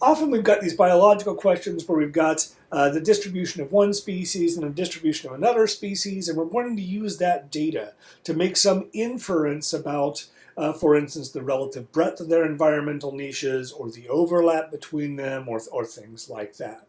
often we've got these biological questions where we've got the distribution of one species and a distribution of another species, and we're wanting to use that data to make some inference about, for instance, the relative breadth of their environmental niches or the overlap between them or things like that.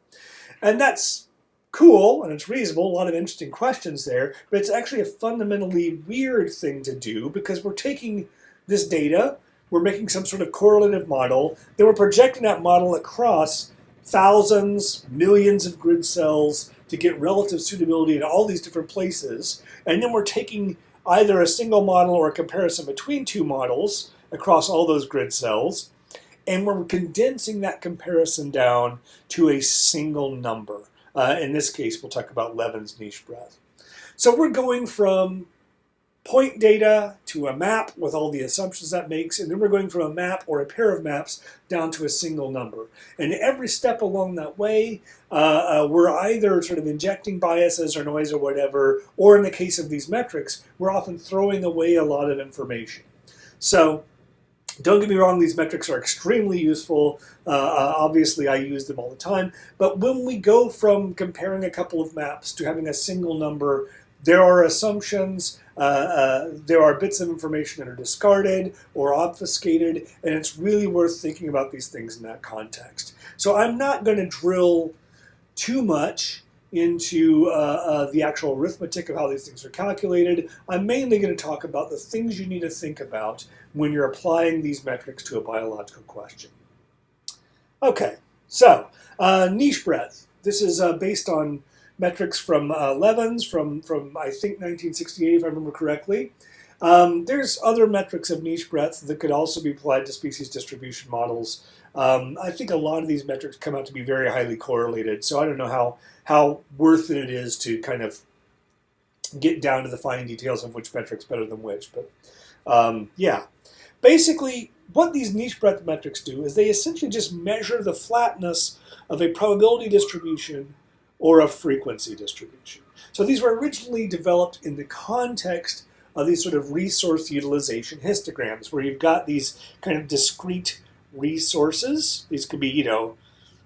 And that's cool and it's reasonable, a lot of interesting questions there, but it's actually a fundamentally weird thing to do because we're taking this data, we're making some sort of correlative model, then we're projecting that model across thousands, millions of grid cells to get relative suitability in all these different places, and then we're taking either a single model or a comparison between two models across all those grid cells, and we're condensing that comparison down to a single number. In this case, we'll talk about Levin's niche breadth. So we're going from point data to a map with all the assumptions that makes, and then we're going from a map or a pair of maps down to a single number. And every step along that way, we're either sort of injecting biases or noise or whatever, or in the case of these metrics, we're often throwing away a lot of information. So don't get me wrong, these metrics are extremely useful. Obviously, I use them all the time. But when we go from comparing a couple of maps to having a single number, there are assumptions, there are bits of information that are discarded or obfuscated, and it's really worth thinking about these things in that context. So I'm not going to drill too much into the actual arithmetic of how these things are calculated. I'm mainly going to talk about the things you need to think about when you're applying these metrics to a biological question. Okay, so niche breadth. This is based on metrics from Levin's from I think 1968, if I remember correctly. There's other metrics of niche breadth that could also be applied to species distribution models. I think a lot of these metrics come out to be very highly correlated, so I don't know how worth it is to kind of get down to the fine details of which metric's better than which. But yeah, basically what these niche breadth metrics do is they essentially just measure the flatness of a probability distribution or a frequency distribution. So these were originally developed in the context of these sort of resource utilization histograms, where you've got these kind of discrete resources. These could be,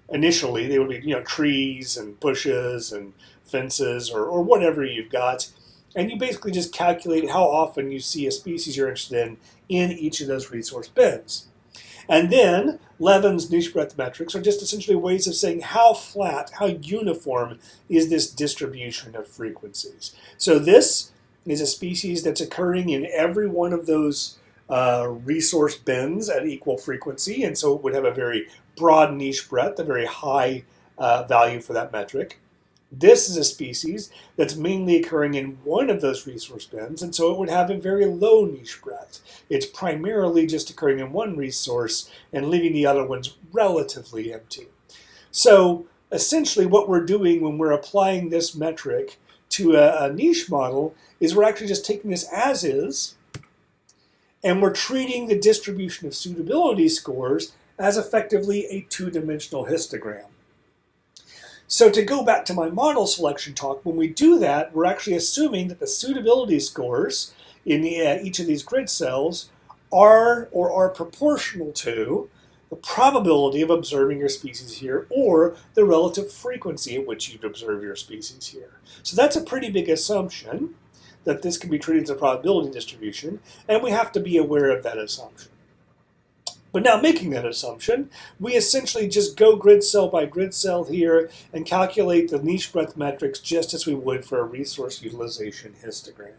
initially they would be, trees and bushes and fences or whatever you've got. And you basically just calculate how often you see a species you're interested in each of those resource bins. And then Levin's niche breadth metrics are just essentially ways of saying how flat, how uniform is this distribution of frequencies. So this is a species that's occurring in every one of those resource bins at equal frequency, and so it would have a very broad niche breadth, a very high value for that metric. This is a species that's mainly occurring in one of those resource bins, and so it would have a very low niche breadth. It's primarily just occurring in one resource and leaving the other ones relatively empty. So essentially what we're doing when we're applying this metric to a niche model is we're actually just taking this as is, and we're treating the distribution of suitability scores as effectively a two-dimensional histogram. So to go back to my model selection talk, when we do that, we're actually assuming that the suitability scores in each of these grid cells are proportional to the probability of observing your species here or the relative frequency at which you'd observe your species here. So that's a pretty big assumption that this can be treated as a probability distribution, and we have to be aware of that assumption. But now making that assumption, we essentially just go grid cell by grid cell here and calculate the niche breadth metrics just as we would for a resource utilization histogram.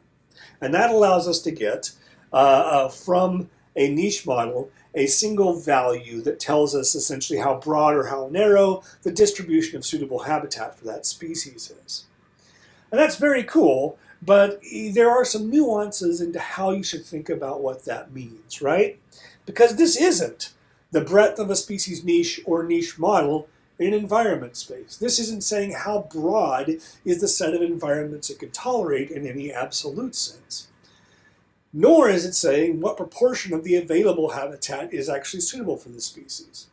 And that allows us to get, from a niche model, a single value that tells us essentially how broad or how narrow the distribution of suitable habitat for that species is. And that's very cool, but there are some nuances into how you should think about what that means, right? Because this isn't the breadth of a species niche or niche model in environment space. This isn't saying how broad is the set of environments it can tolerate in any absolute sense. Nor is it saying what proportion of the available habitat is actually suitable for the species.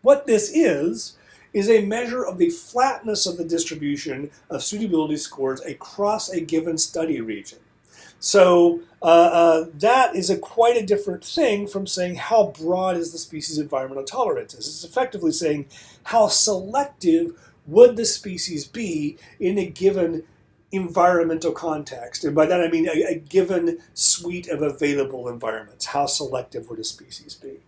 What this is a measure of the flatness of the distribution of suitability scores across a given study region. So that is quite a different thing from saying how broad is the species' environmental tolerances. It's effectively saying how selective would the species be in a given environmental context. And by that I mean a given suite of available environments. How selective would a species be?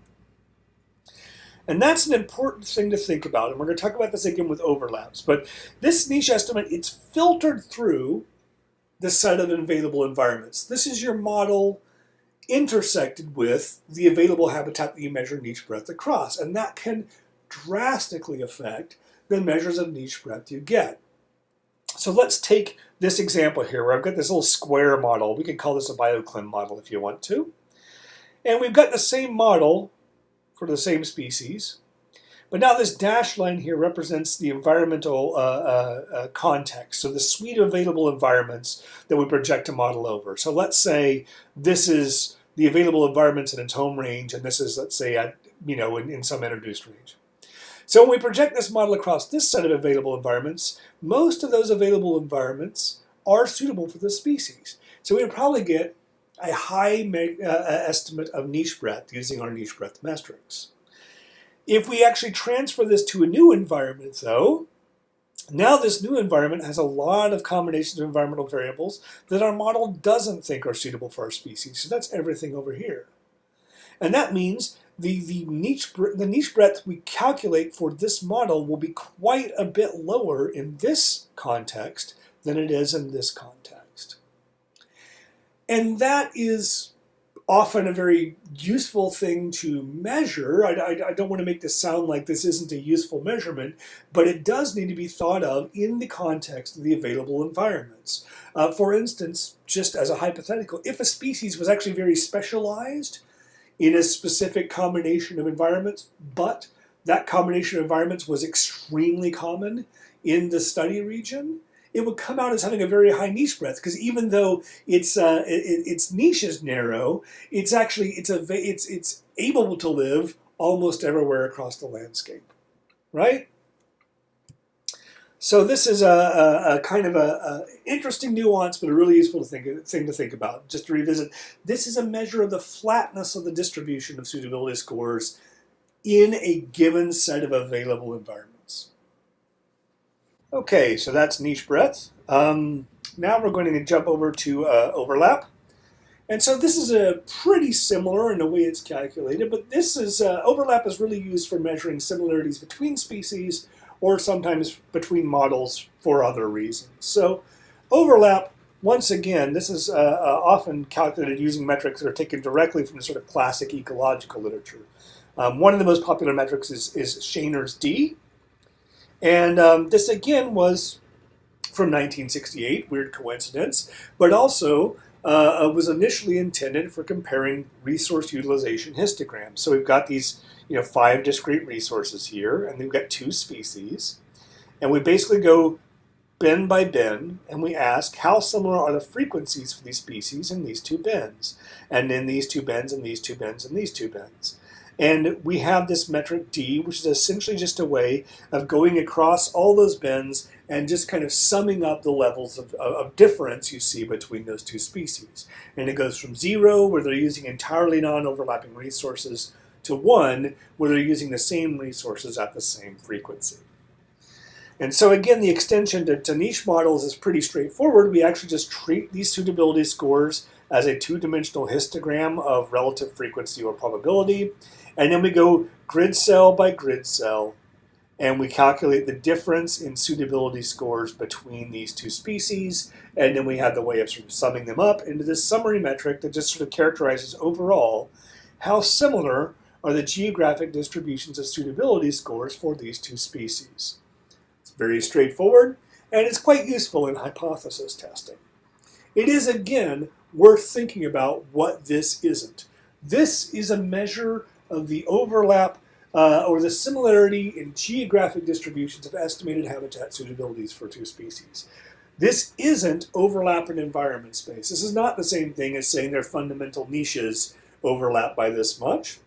And that's an important thing to think about. And we're going to talk about this again with overlaps. But this niche estimate, it's filtered through the set of available environments. This is your model intersected with the available habitat that you measure niche breadth across. And that can drastically affect the measures of niche breadth you get. So let's take this example here where I've got this little square model. We could call this a bioclim model if you want to. And we've got the same model for the same species. But now this dashed line here represents the environmental context, so the suite of available environments that we project a model over. So let's say this is the available environments in its home range, and this is, let's say, at, in some introduced range. So when we project this model across this set of available environments, most of those available environments are suitable for this species. So we would probably get a high estimate of niche breadth using our niche breadth metrics. If we actually transfer this to a new environment, though, now this new environment has a lot of combinations of environmental variables that our model doesn't think are suitable for our species. So that's everything over here. And that means the niche breadth we calculate for this model will be quite a bit lower in this context than it is in this context. And that is often a very useful thing to measure. I don't want to make this sound like this isn't a useful measurement, but it does need to be thought of in the context of the available environments. For instance, just as a hypothetical, if a species was actually very specialized in a specific combination of environments, but that combination of environments was extremely common in the study region, it would come out as having a very high niche breadth, because even though its niche is narrow, it's able to live almost everywhere across the landscape, right? So this is a kind of a interesting nuance, but a really useful thing to think about. Just to revisit, this is a measure of the flatness of the distribution of suitability scores in a given set of available environments. Okay, so that's niche breadth. Now we're going to jump over to overlap. And so this is pretty similar in the way it's calculated, but this is overlap is really used for measuring similarities between species or sometimes between models for other reasons. So overlap, once again, this is often calculated using metrics that are taken directly from the sort of classic ecological literature. One of the most popular metrics is Schainer's D. And this, again, was from 1968, weird coincidence, but also was initially intended for comparing resource utilization histograms. So we've got these 5 discrete resources here, and we've got 2 species. And we basically go bin by bin, and we ask how similar are the frequencies for these species in these 2 bins, and in these 2 bins, and these 2 bins, and these 2 bins. And we have this metric D, which is essentially just a way of going across all those bins and just kind of summing up the levels of difference you see between those 2 species. And it goes from 0, where they're using entirely non-overlapping resources, to 1, where they're using the same resources at the same frequency. And so again, the extension to niche models is pretty straightforward. We actually just treat these suitability scores as a 2-dimensional histogram of relative frequency or probability. And then we go grid cell by grid cell, and we calculate the difference in suitability scores between these 2 species. And then we have the way of sort of summing them up into this summary metric that just sort of characterizes overall how similar are the geographic distributions of suitability scores for these 2 species. It's very straightforward, and it's quite useful in hypothesis testing. It is, again, worth thinking about what this isn't. This is a measure of the overlap or the similarity in geographic distributions of estimated habitat suitabilities for 2 species. This isn't overlap in environment space. This is not the same thing as saying their fundamental niches overlap by this much.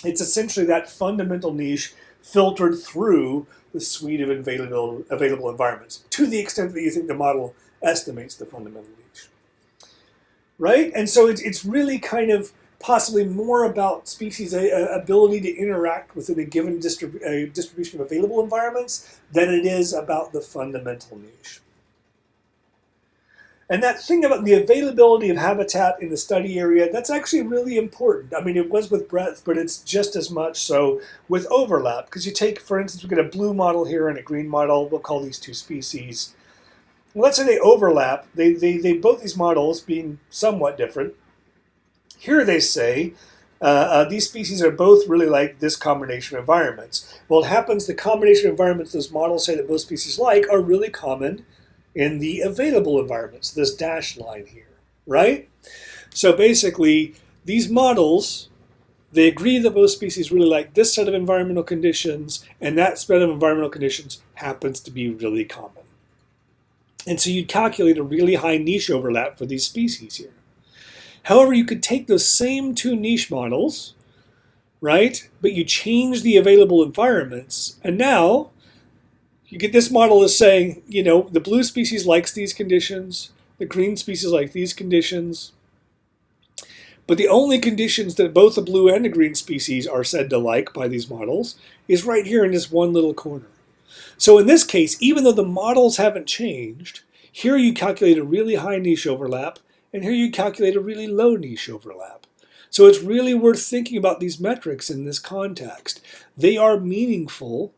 It's essentially that fundamental niche filtered through the suite of available environments, to the extent that you think the model estimates the fundamental niche. right? And so it's really kind of possibly more about species' ability to interact within a given distribution of available environments than it is about the fundamental niche. And that thing about the availability of habitat in the study area, that's actually really important. I mean, it was with breadth, but it's just as much so with overlap. Because you take, for instance, we've got a blue model here and a green model. We'll call these two species. Well, let's say they overlap. They both these models being somewhat different. Here they say these species are both really like this combination of environments. Well, it happens the combination of environments those models say that both species like are really common in the available environments, this dashed line here, right? So basically, these models, they agree that both species really like this set of environmental conditions, and that set of environmental conditions happens to be really common. And so you'd calculate a really high niche overlap for these species here. However, you could take those same two niche models, right, but you change the available environments, and now you get this model is saying, you know, the blue species likes these conditions, the green species like these conditions, but the only conditions that both the blue and the green species are said to like by these models is right here in this one little corner. So in this case, even though the models haven't changed, here you calculate a really high niche overlap, and here you calculate a really low niche overlap. So it's really worth thinking about these metrics in this context. They are meaningful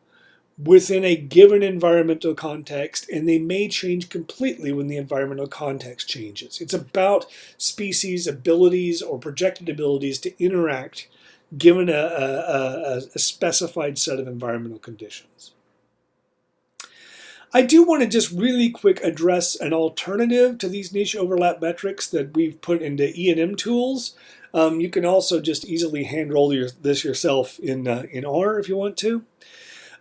within a given environmental context, and they may change completely when the environmental context changes. It's about species' abilities or projected abilities to interact given a specified set of environmental conditions. I do want to just really quick address an alternative to these niche overlap metrics that we've put into ENM tools. You can also just easily hand roll this yourself in R if you want to.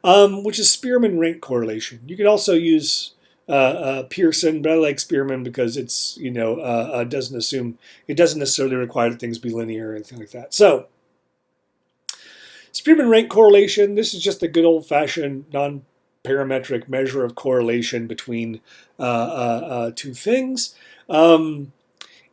Which is Spearman rank correlation. You could also use Pearson, but I like Spearman because it's, you know, it doesn't necessarily require that things be linear or anything like that. So Spearman rank correlation, this is just a good old-fashioned non-parametric measure of correlation between two things. And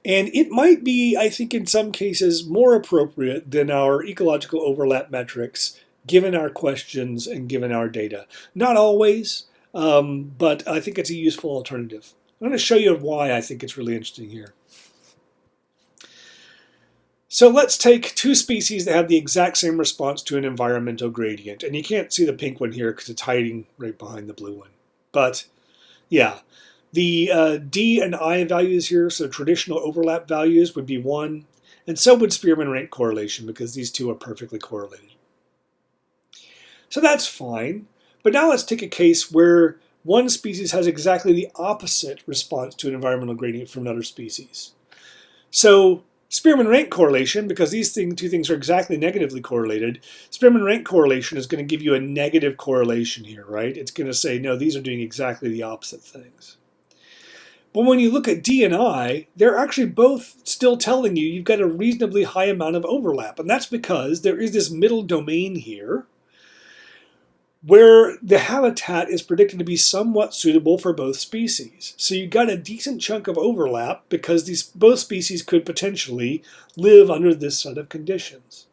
it might be, I think, in some cases more appropriate than our ecological overlap metrics given our questions and given our data. Not always, but I think it's a useful alternative. I'm going to show you why I think it's really interesting here. So let's take two species that have the exact same response to an environmental gradient. And you can't see the pink one here because it's hiding right behind the blue one. But yeah, the D and I values here, so traditional overlap values would be 1. And so would Spearman rank correlation because these two are perfectly correlated. So that's fine, but now let's take a case where one species has exactly the opposite response to an environmental gradient from another species. So Spearman rank correlation, because these two things are exactly negatively correlated, Spearman rank correlation is going to give you a negative correlation here, right? It's going to say, no, these are doing exactly the opposite things. But when you look at D and I, they're actually both still telling you you've got a reasonably high amount of overlap, and that's because there is this middle domain here where the habitat is predicted to be somewhat suitable for both species. So you've got a decent chunk of overlap because both species could potentially live under this set of conditions.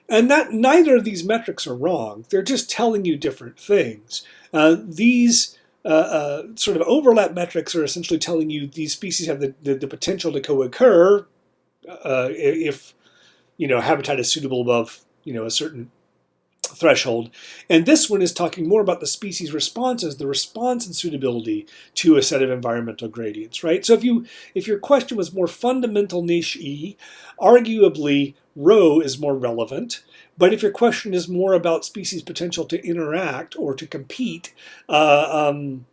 And that neither of these metrics are wrong. They're just telling you different things. These sort of overlap metrics are essentially telling you these species have the potential to co-occur if, you know, habitat is suitable above, you know, a certain threshold. And this one is talking more about the species responses, the response and suitability to a set of environmental gradients, right? So if your question was more fundamental niche E, arguably rho is more relevant. But if your question is more about species potential to interact or to compete, then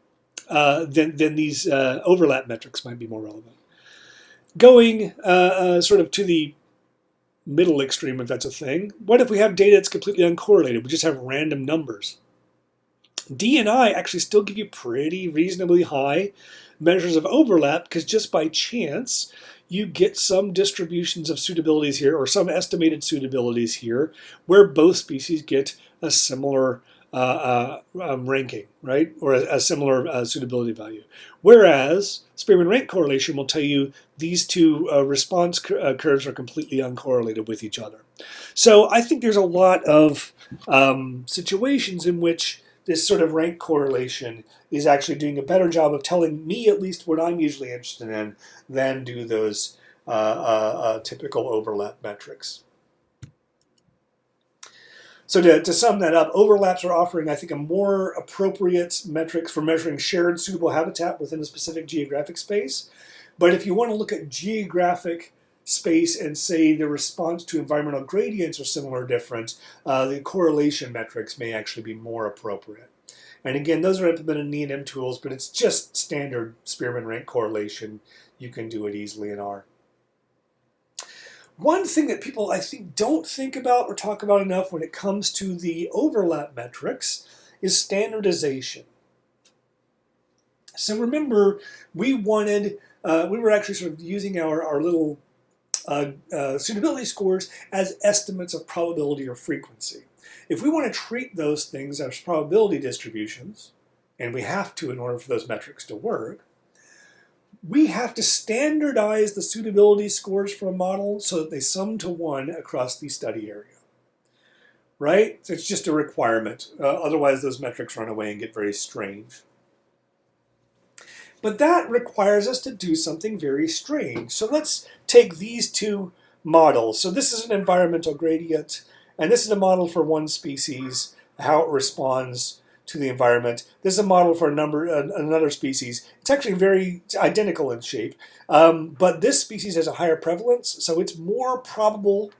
these overlap metrics might be more relevant. Going sort of to the middle extreme, if that's a thing. What if we have data that's completely uncorrelated? We just have random numbers. D and I actually still give you pretty reasonably high measures of overlap because just by chance you get some distributions of suitabilities here or some estimated suitabilities here where both species get a similar ranking, right? Or a similar suitability value. Whereas Spearman rank correlation will tell you these two response curves are completely uncorrelated with each other. So I think there's a lot of situations in which this sort of rank correlation is actually doing a better job of telling me at least what I'm usually interested in than do those typical overlap metrics. So to sum that up, overlaps are offering, I think, a more appropriate metric for measuring shared suitable habitat within a specific geographic space. But if you want to look at geographic space and say the response to environmental gradients are similar or different, the correlation metrics may actually be more appropriate. And again, those are implemented in ENM tools, but it's just standard Spearman rank correlation. You can do it easily in R. One thing that people, I think, don't think about or talk about enough when it comes to the overlap metrics is standardization. So remember, we were actually sort of using our little suitability scores as estimates of probability or frequency. If we want to treat those things as probability distributions, and we have to in order for those metrics to work, we have to standardize the suitability scores for a model so that they sum to 1 across the study area. Right? It's just a requirement. Otherwise, those metrics run away and get very strange. But that requires us to do something very strange. So let's take these two models. So this is an environmental gradient, and this is a model for one species, how it responds to the environment. This is a model for another species. It's actually very identical in shape, but this species has a higher prevalence, so it's more probable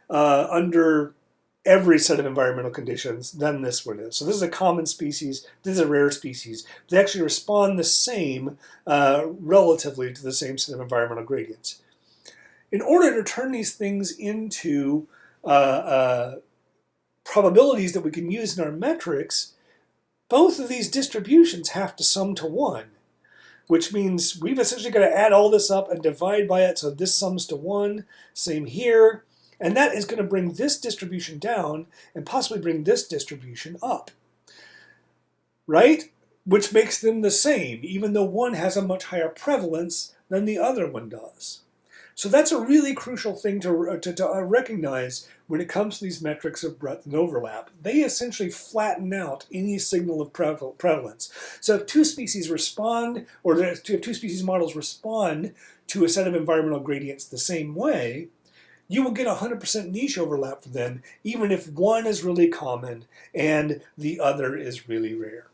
under every set of environmental conditions than this one is. So this is a common species, this is a rare species. They actually respond the same relatively to the same set of environmental gradients. In order to turn these things into probabilities that we can use in our metrics, both of these distributions have to sum to 1, which means we've essentially got to add all this up and divide by it, so this sums to 1, same here, and that is going to bring this distribution down and possibly bring this distribution up, right? Which makes them the same, even though one has a much higher prevalence than the other one does. So that's a really crucial thing to recognize when it comes to these metrics of breadth and overlap. They essentially flatten out any signal of prevalence. So if two species respond, or if two species models respond to a set of environmental gradients the same way, you will get 100% niche overlap for them, even if one is really common and the other is really rare.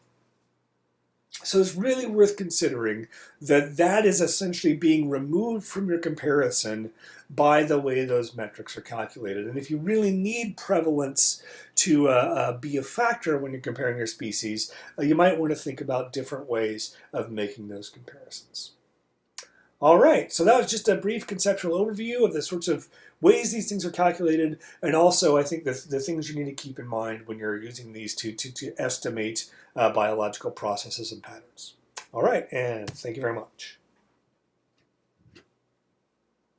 So it's really worth considering that that is essentially being removed from your comparison by the way those metrics are calculated. And if you really need prevalence to be a factor when you're comparing your species, you might want to think about different ways of making those comparisons. All right, so that was just a brief conceptual overview of the sorts of ways these things are calculated, and also I think the things you need to keep in mind when you're using these to estimate biological processes and patterns. All right, and thank you very much.